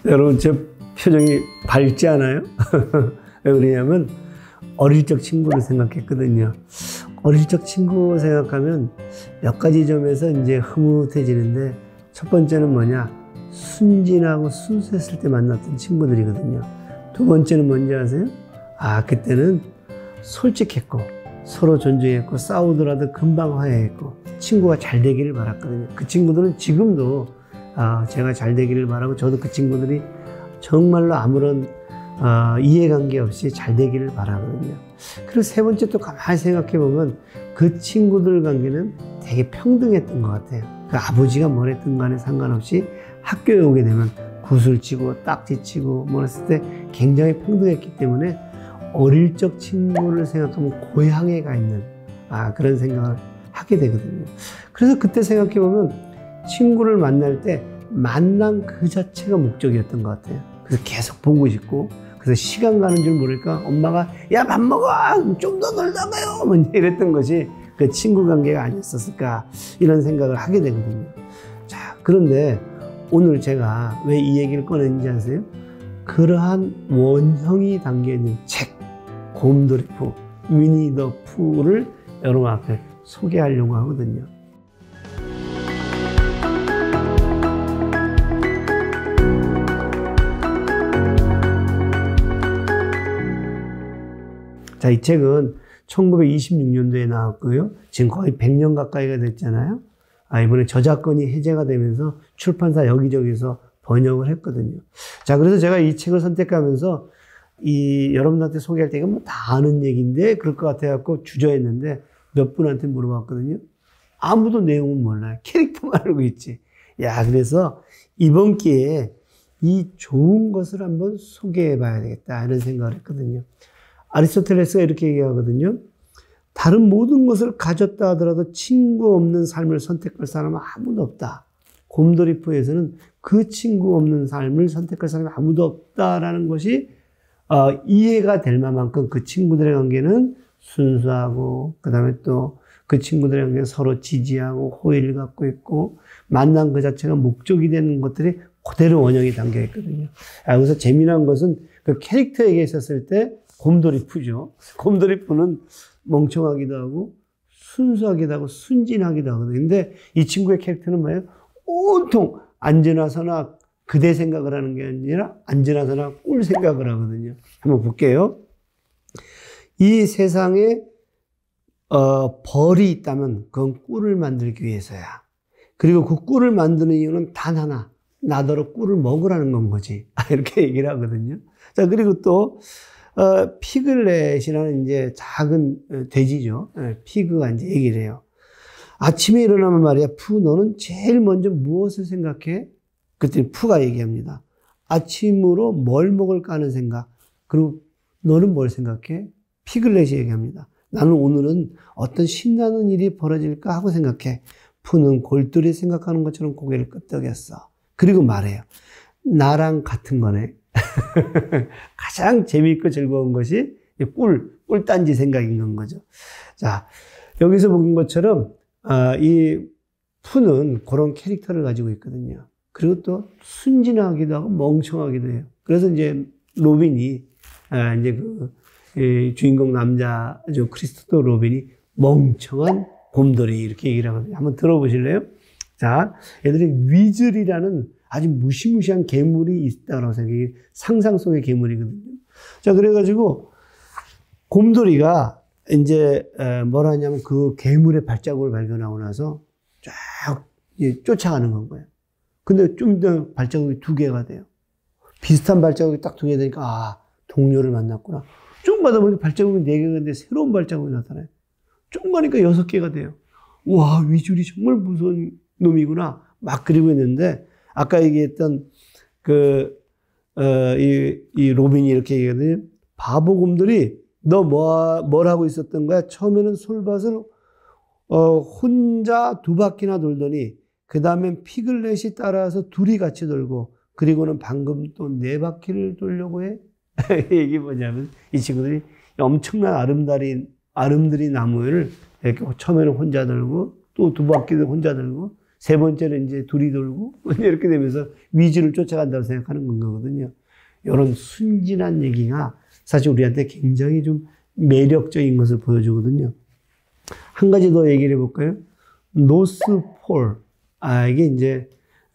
여러분, 제 표정이 밝지 않아요? 왜 그러냐면 어릴 적 친구를 생각했거든요. 어릴 적 친구 생각하면 몇 가지 점에서 이제 흐뭇해지는데, 첫 번째는 뭐냐? 순진하고 순수했을 때 만났던 친구들이거든요. 두 번째는 뭔지 아세요? 그때는 솔직했고 서로 존중했고 싸우더라도 금방 화해했고 친구가 잘 되기를 바랐거든요. 그 친구들은 지금도 제가 잘 되기를 바라고, 저도 그 친구들이 정말로 아무런 이해관계 없이 잘 되기를 바라거든요. 그리고 세 번째, 또 가만히 생각해 보면 그 친구들 관계는 되게 평등했던 것 같아요. 그 아버지가 뭘 했든 간에 상관없이 학교에 오게 되면 구슬치고 딱지치고 뭐 했을 때 굉장히 평등했기 때문에 어릴 적 친구를 생각하면 고향에 가 있는 그런 생각을 하게 되거든요. 그래서 그때 생각해 보면 친구를 만날 때 만남 그 자체가 목적이었던 것 같아요. 그래서 계속 보고 싶고, 그래서 시간 가는 줄 모르니까 엄마가 야, 밥 먹어! 좀 더 놀다 가요! 뭐 이랬던 것이 그 친구 관계가 아니었을까, 이런 생각을 하게 되거든요. 자, 그런데 오늘 제가 왜 이 얘기를 꺼냈는지 아세요? 그러한 원형이 담겨있는 책, 곰돌이 푸, 위니 더 푸를 여러분 앞에 소개하려고 하거든요. 자, 이 책은 1926년도에 나왔고요. 지금 거의 100년 가까이가 됐잖아요. 이번에 저작권이 해제가 되면서 출판사 여기저기서 번역을 했거든요. 자, 그래서 제가 이 책을 선택하면서 여러분들한테 소개할 때, 이건 뭐 다 아는 얘기인데 그럴 것 같아갖고 주저했는데 몇 분한테 물어봤거든요. 아무도 내용은 몰라요. 캐릭터만 알고 있지. 야, 그래서 이번 기회에 이 좋은 것을 한번 소개해 봐야 되겠다, 이런 생각을 했거든요. 아리스토텔레스가 이렇게 얘기하거든요. 다른 모든 것을 가졌다 하더라도 친구 없는 삶을 선택할 사람은 아무도 없다. 곰돌이푸에서는 그 친구 없는 삶을 선택할 사람이 아무도 없다라는 것이 이해가 될 만큼 그 친구들의 관계는 순수하고, 그 다음에 또 그 친구들의 관계는 서로 지지하고 호의를 갖고 있고, 만남 그 자체가 목적이 되는 것들이 그대로 원형이 담겨 있거든요. 여기서 재미난 것은 그 캐릭터에게 있었을 때 곰돌이푸죠. 곰돌이푸는 멍청하기도 하고 순수하기도 하고 순진하기도 하거든요. 근데 이 친구의 캐릭터는 뭐예요? 온통 앉으나 서나 그대 생각을 하는 게 아니라 앉으나 서나 꿀 생각을 하거든요. 한번 볼게요. 이 세상에 벌이 있다면 그건 꿀을 만들기 위해서야. 그리고 그 꿀을 만드는 이유는 단 하나, 나더러 꿀을 먹으라는 건 거지. 이렇게 얘기를 하거든요. 자, 그리고 또 피글렛이라는 이제 작은 돼지죠. 피그가 이제 얘기를 해요. 아침에 일어나면 말이야, 푸, 너는 제일 먼저 무엇을 생각해? 그랬더니 푸가 얘기합니다. 아침으로 뭘 먹을까 하는 생각. 그리고 너는 뭘 생각해? 피글렛이 얘기합니다. 나는 오늘은 어떤 신나는 일이 벌어질까 하고 생각해. 푸는 골똘히 생각하는 것처럼 고개를 끄덕였어. 그리고 말해요. 나랑 같은 거네. 가장 재미있고 즐거운 것이 꿀단지 생각인 건 거죠. 자, 여기서 본 것처럼 이 푸는 그런 캐릭터를 가지고 있거든요. 그리고 또 순진하기도 하고 멍청하기도 해요. 그래서 이제 로빈이 이제 주인공 남자죠, 크리스토퍼 로빈이 멍청한 곰돌이, 이렇게 얘기를 하거든요. 한번 들어보실래요? 자, 얘들이 위즐이라는 아주 무시무시한 괴물이 있다고 생각해요. 상상 속의 괴물이거든요. 자, 그래가지고 곰돌이가 이제 뭘 하냐면 그 괴물의 발자국을 발견하고 나서 쫙 쫓아가는 건 거예요. 근데 좀 더 발자국이 2개가 돼요. 비슷한 발자국이 딱 2개 되니까 동료를 만났구나. 좀 가다 보니 발자국이 4개가 되는데 새로운 발자국이 나타나요. 좀 가니까 6개가 돼요. 와, 위즐이 정말 무서운 놈이구나. 막 그리고 있는데, 아까 얘기했던 이 로빈이 이렇게 얘기하거든요. 바보 곰돌이, 너 뭘 하고 있었던 거야? 처음에는 솔밭을 혼자 2바퀴나 돌더니 그 다음엔 피글렛이 따라서 둘이 같이 돌고, 그리고는 방금 또 4바퀴를 돌려고 해? 이게 뭐냐면 이 친구들이 엄청난 아름드리 나무를 이렇게 처음에는 혼자 들고 또 2바퀴도 혼자 들고 세 번째는 이제 둘이 돌고 이렇게 되면서 위주를 쫓아간다고 생각하는 거거든요. 이런 순진한 얘기가 사실 우리한테 굉장히 좀 매력적인 것을 보여주거든요. 한 가지 더 얘기를 해볼까요? 노스폴. 이게 이제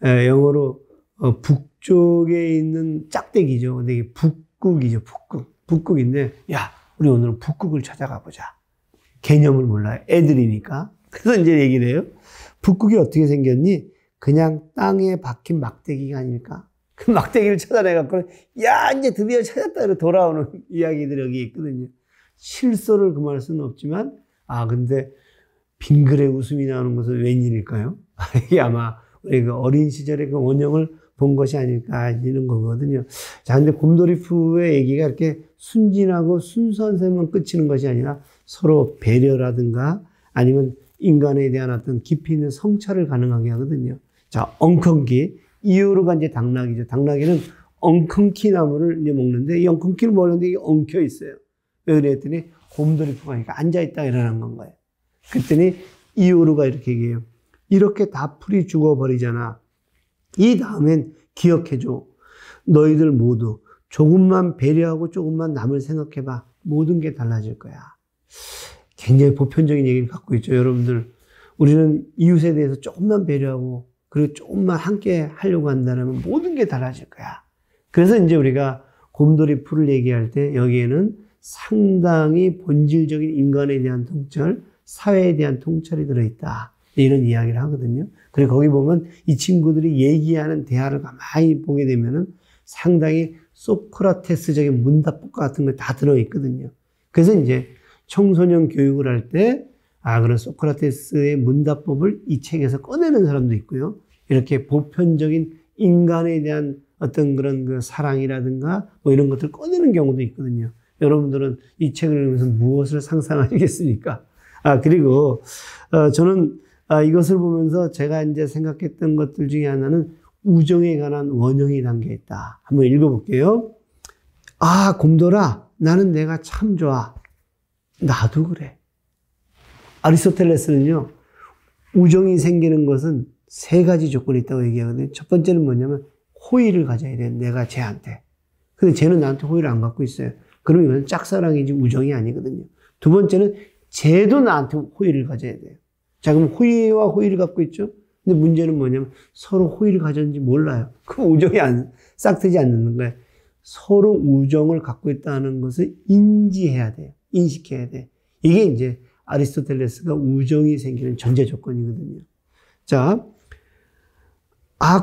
영어로 북쪽에 있는 짝대기죠. 근데 이게 북극이죠. 북극인데, 야, 우리 오늘은 북극을 찾아가 보자. 개념을 몰라요. 애들이니까. 그래서 이제 얘기를 해요. 북극이 어떻게 생겼니? 그냥 땅에 박힌 막대기가 아닐까? 그 막대기를 찾아내갖고, 야, 이제 드디어 찾았다. 이러고 돌아오는 이야기들이 여기 있거든요. 실소를 금할 수는 없지만, 근데 빙글에 웃음이 나오는 것은 웬일일까요? 이게 아마 우리 그 어린 시절의 그 원형을 본 것이 아닐까 이런 거거든요. 자, 근데 곰돌이푸의 얘기가 이렇게 순진하고 순수한 셈만 끝이는 것이 아니라 서로 배려라든가 아니면 인간에 대한 어떤 깊이 있는 성찰을 가능하게 하거든요. 자, 엉겅퀴. 이유로가 이제 당나귀죠. 당나귀는 엉겅퀴 나무를 이제 먹는데 이 엉겅퀴를 먹는데 이게 엉켜 있어요. 왜 그랬더니 곰돌이푸가 그러니까 앉아있다 일어난 건 거예요. 그랬더니 이오르가 이렇게 얘기해요. 이렇게 다 풀이 죽어버리잖아. 이 다음엔 기억해줘. 너희들 모두 조금만 배려하고 조금만 남을 생각해봐. 모든 게 달라질 거야. 굉장히 보편적인 얘기를 갖고 있죠. 여러분들, 우리는 이웃에 대해서 조금만 배려하고 그리고 조금만 함께 하려고 한다면 모든 게 달라질 거야. 그래서 이제 우리가 곰돌이푸를 얘기할 때 여기에는 상당히 본질적인 인간에 대한 통찰, 사회에 대한 통찰이 들어있다. 이런 이야기를 하거든요. 그리고 거기 보면 이 친구들이 얘기하는 대화를 가만히 보게 되면은 상당히 소크라테스적인 문답법 같은 거 다 들어있거든요. 그래서 이제 청소년 교육을 할 때, 그런 소크라테스의 문답법을 이 책에서 꺼내는 사람도 있고요. 이렇게 보편적인 인간에 대한 어떤 그런 그 사랑이라든가 뭐 이런 것들을 꺼내는 경우도 있거든요. 여러분들은 이 책을 읽으면서 무엇을 상상하시겠습니까? 그리고, 저는, 이것을 보면서 제가 이제 생각했던 것들 중에 하나는 우정에 관한 원형이 담겨 있다. 한번 읽어볼게요. 곰돌아, 나는 내가 참 좋아. 나도 그래. 아리스토텔레스는요, 우정이 생기는 것은 세 가지 조건이 있다고 얘기하거든요. 첫 번째는 뭐냐면, 호의를 가져야 돼. 내가 쟤한테. 근데 쟤는 나한테 호의를 안 갖고 있어요. 그러면 이건 짝사랑이지 우정이 아니거든요. 두 번째는 쟤도 나한테 호의를 가져야 돼요. 자, 그럼 호의와 호의를 갖고 있죠? 근데 문제는 뭐냐면 서로 호의를 가졌는지 몰라요. 그 우정이 싹트지 않는 거예요. 서로 우정을 갖고 있다는 것을 인지해야 돼요. 인식해야 돼. 이게 이제 아리스토텔레스가 우정이 생기는 전제 조건이거든요. 자,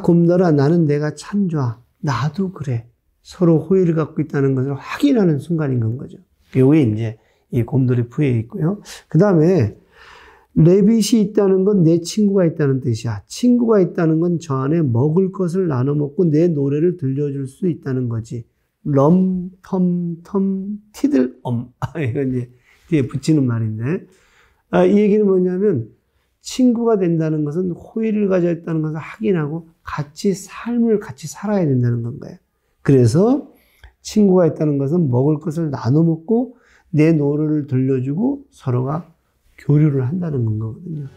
곰돌아, 나는 내가 참 좋아. 나도 그래. 서로 호의를 갖고 있다는 것을 확인하는 순간인 건 거죠. 요게 이제 이 곰돌이푸에 있고요. 그 다음에 레빗이 있다는 건 내 친구가 있다는 뜻이야. 친구가 있다는 건 저 안에 먹을 것을 나눠 먹고 내 노래를 들려줄 수 있다는 거지. 럼, 텀, 티들, 이건 이제 뒤에 붙이는 말인데. 이 얘기는 뭐냐면 친구가 된다는 것은 호의를 가져 있다는 것을 확인하고 삶을 같이 살아야 된다는 건가요. 그래서 친구가 있다는 것은 먹을 것을 나눠 먹고 내 노래를 들려주고 서로가 교류를 한다는 건 거거든요.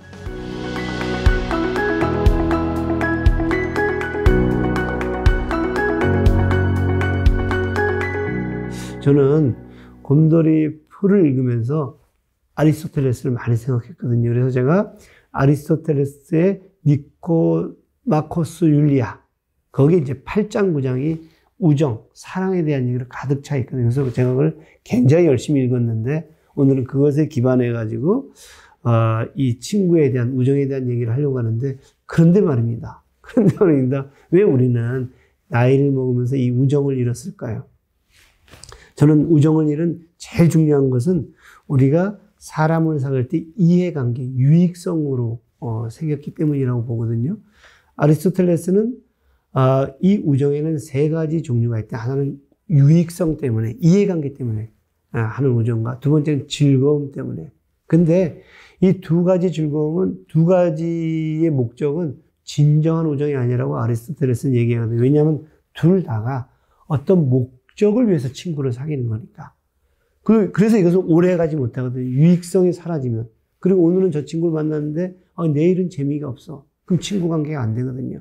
저는 곰돌이푸를 읽으면서 아리스토텔레스를 많이 생각했거든요. 그래서 제가 아리스토텔레스의 니코마코스 율리아, 거기 이제 8장 9장이 우정, 사랑에 대한 얘기로 가득 차 있거든요. 그래서 제가 그걸 굉장히 열심히 읽었는데 오늘은 그것에 기반해가지고, 이 친구에 대한, 우정에 대한 얘기를 하려고 하는데, 그런데 말입니다. 왜 우리는 나이를 먹으면서 이 우정을 잃었을까요? 저는 우정을 잃은 제일 중요한 것은 우리가 사람을 사귈 때 이해관계, 유익성으로 생겼기 때문이라고 보거든요. 아리스토텔레스는 이 우정에는 세 가지 종류가 있다. 하나는 유익성 때문에, 이해관계 때문에 하는 우정과 두 번째는 즐거움 때문에. 근데 이 두 가지 즐거움은, 두 가지의 목적은 진정한 우정이 아니라고 아리스토텔레스는 얘기하거든요. 왜냐하면 둘 다가 어떤 목적을 위해서 친구를 사귀는 거니까. 그래서 이것은 오래 가지 못하거든요. 유익성이 사라지면. 그리고 오늘은 저 친구를 만났는데 내일은 재미가 없어. 그럼 친구 관계가 안 되거든요.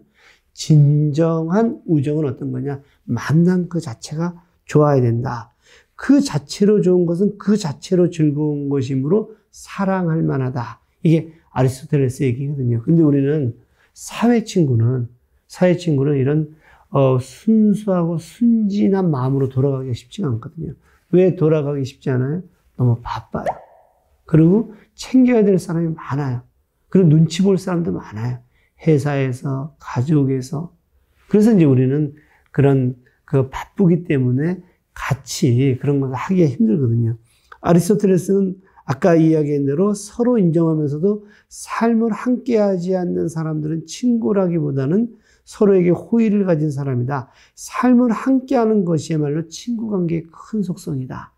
진정한 우정은 어떤 거냐? 만남 그 자체가 좋아야 된다. 그 자체로 좋은 것은 그 자체로 즐거운 것이므로 사랑할 만하다. 이게 아리스토텔레스 얘기거든요. 근데 우리는 사회 친구는 이런 순수하고 순진한 마음으로 돌아가기가 쉽지가 않거든요. 왜 돌아가기 쉽지 않아요? 너무 바빠요. 그리고 챙겨야 될 사람이 많아요. 그리고 눈치 볼 사람도 많아요. 회사에서, 가족에서. 그래서 이제 우리는 바쁘기 때문에 같이 그런 것을 하기가 힘들거든요. 아리스토텔레스는 아까 이야기한 대로 서로 인정하면서도 삶을 함께 하지 않는 사람들은 친구라기보다는 서로에게 호의를 가진 사람이다. 삶을 함께 하는 것이야말로 친구 관계의 큰 속성이다.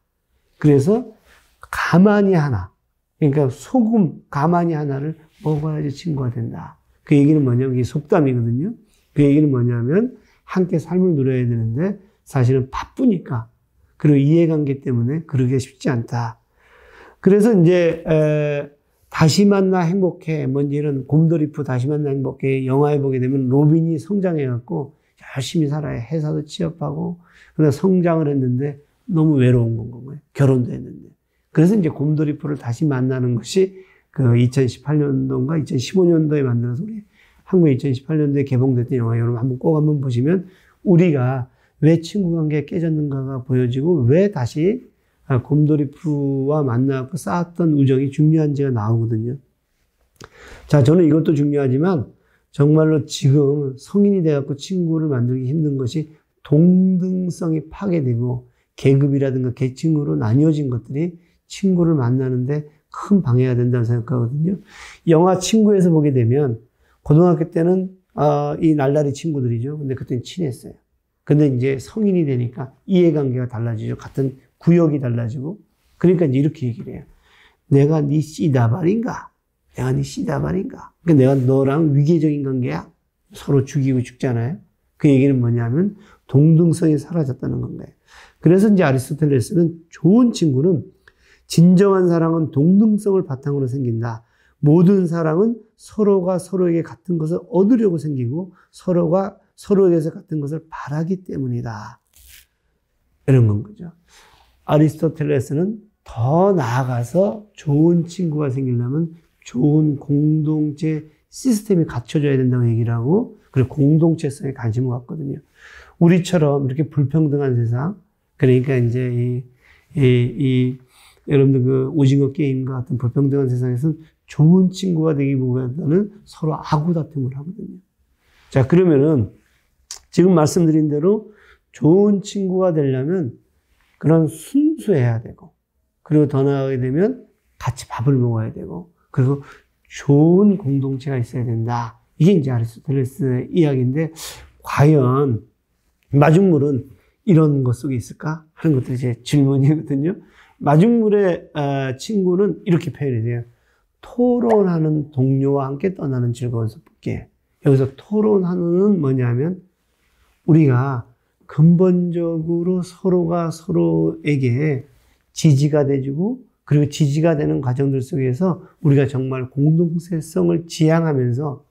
그래서 가만히 하나, 그러니까 소금 가만히 하나를 먹어야지 친구가 된다. 그 얘기는 뭐냐면 이게 속담이거든요. 그 얘기는 뭐냐면 함께 삶을 누려야 되는데 사실은 바쁘니까 그리고 이해관계 때문에 그러기 쉽지 않다. 그래서 이제 다시 만나 행복해 뭔지 이런 곰돌이프 다시 만나 행복해 영화에 보게 되면 로빈이 성장해갖고 열심히 살아요. 회사도 취업하고 그러다 성장을 했는데 너무 외로운 건 거예요. 결혼도 했는데. 그래서 이제 곰돌이프를 다시 만나는 것이 그 2018년도인가 2015년도에 만들어서 우리 한국에 2018년도에 개봉됐던 영화 여러분 한번 보시면 우리가 왜 친구 관계가 깨졌는가가 보여지고 왜 다시 곰돌이프와 만나고 쌓았던 우정이 중요한지가 나오거든요. 자, 저는 이것도 중요하지만 정말로 지금 성인이 돼갖고 친구를 만들기 힘든 것이 동등성이 파괴되고 계급이라든가 계층으로 나뉘어진 것들이 친구를 만나는데 큰 방해가 된다고 생각하거든요. 영화 친구에서 보게 되면 고등학교 때는 이 날라리 친구들이죠. 근데 그때는 친했어요. 근데 이제 성인이 되니까 이해관계가 달라지죠. 같은 구역이 달라지고. 그러니까 이제 이렇게 얘기를 해요. 내가 네 씨다발인가? 내가 네 씨다발인가? 그러니까 내가 너랑 위계적인 관계야? 서로 죽이고 죽잖아요. 그 얘기는 뭐냐면 동등성이 사라졌다는 건가요. 그래서 이제 아리스토텔레스는 좋은 친구는 진정한 사랑은 동등성을 바탕으로 생긴다. 모든 사랑은 서로가 서로에게 같은 것을 얻으려고 생기고 서로가 서로에게서 같은 것을 바라기 때문이다. 이런 건 거죠. 아리스토텔레스는 더 나아가서 좋은 친구가 생기려면 좋은 공동체 시스템이 갖춰져야 된다고 얘기를 하고 그리고 공동체성에 관심을 갖거든요. 우리처럼 이렇게 불평등한 세상, 그러니까 이제 여러분들 그 오징어 게임과 같은 불평등한 세상에서는 좋은 친구가 되기보다는 서로 아구다툼을 하거든요. 자, 그러면은 지금 말씀드린 대로 좋은 친구가 되려면 그런 순수해야 되고, 그리고 더 나아가게 되면 같이 밥을 먹어야 되고, 그리고 좋은 공동체가 있어야 된다. 이게 이제 아리스토텔레스의 이야기인데, 과연 마중물은 이런 것 속에 있을까? 하는 것들이 제 질문이거든요. 마중물의 친구는 이렇게 표현이 돼요. 토론하는 동료와 함께 떠나는 즐거운 숲길. 여기서 토론하는 뭐냐면 우리가 근본적으로 서로가 서로에게 지지가 돼주고 그리고 지지가 되는 과정들 속에서 우리가 정말 공동체성을 지향하면서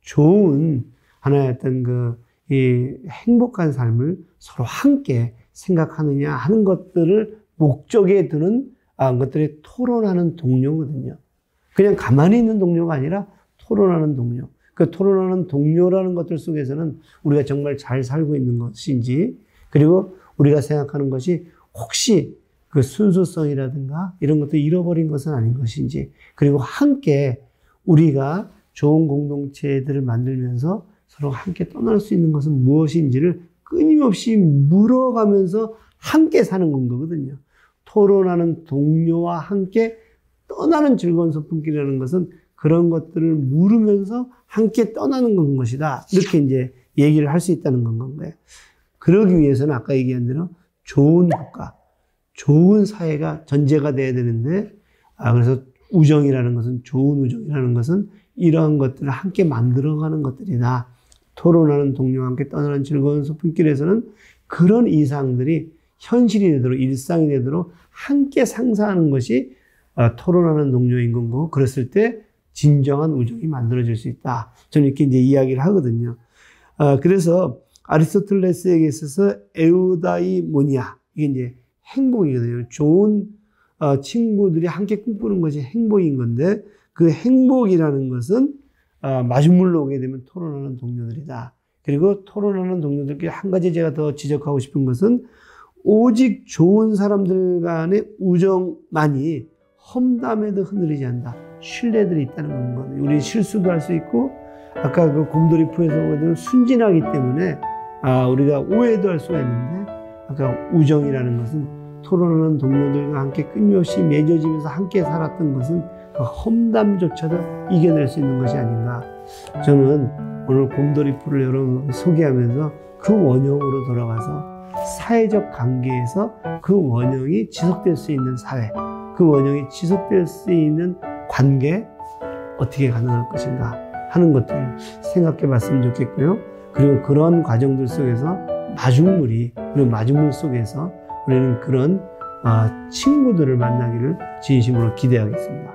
좋은 하나의 어떤 이 행복한 삶을 서로 함께 생각하느냐 하는 것들을 목적에 두는 것들이 토론하는 동료거든요. 그냥 가만히 있는 동료가 아니라 토론하는 동료. 그 토론하는 동료라는 것들 속에서는 우리가 정말 잘 살고 있는 것인지, 그리고 우리가 생각하는 것이 혹시 그 순수성이라든가 이런 것도 잃어버린 것은 아닌 것인지, 그리고 함께 우리가 좋은 공동체들을 만들면서 서로 함께 떠날 수 있는 것은 무엇인지를 끊임없이 물어가면서 함께 사는 건 거거든요. 토론하는 동료와 함께 떠나는 즐거운 소풍길이라는 것은 그런 것들을 물으면서 함께 떠나는 건 것이다. 이렇게 이제 얘기를 할 수 있다는 건 건가요. 그러기 위해서는 아까 얘기한 대로 좋은 국가, 좋은 사회가 전제가 돼야 되는데, 그래서 우정이라는 것은, 좋은 우정이라는 것은 이러한 것들을 함께 만들어가는 것들이다. 토론하는 동료와 함께 떠나는 즐거운 소풍길에서는 그런 이상들이 현실이 되도록, 일상이 되도록 함께 상상하는 것이 토론하는 동료인 거고, 그랬을 때 진정한 우정이 만들어질 수 있다. 저는 이렇게 이제 이야기를 하거든요. 그래서 아리스토텔레스에게 있어서 에우다이모니아, 이게 이제 행복이거든요. 좋은 친구들이 함께 꿈꾸는 것이 행복인 건데, 그 행복이라는 것은 마중물로 오게 되면 토론하는 동료들이다. 그리고 토론하는 동료들께 한 가지 제가 더 지적하고 싶은 것은, 오직 좋은 사람들 간의 우정만이 험담에도 흔들리지 않는다. 신뢰들이 있다는 건, 우리 실수도 할 수 있고, 아까 그 곰돌이푸에서 보면 순진하기 때문에 우리가 오해도 할 수가 있는데, 아까 우정이라는 것은 토론하는 동료들과 함께 끊임없이 맺어지면서 함께 살았던 것은 그 험담조차도 이겨낼 수 있는 것이 아닌가. 저는 오늘 곰돌이푸를 여러분 소개하면서 그 원형으로 돌아가서 사회적 관계에서 그 원형이 지속될 수 있는 사회, 그 원형이 지속될 수 있는 관계, 어떻게 가능할 것인가 하는 것들을 생각해 봤으면 좋겠고요. 그리고 그런 과정들 속에서 그리고 마중물 속에서 우리는 그런 친구들을 만나기를 진심으로 기대하겠습니다.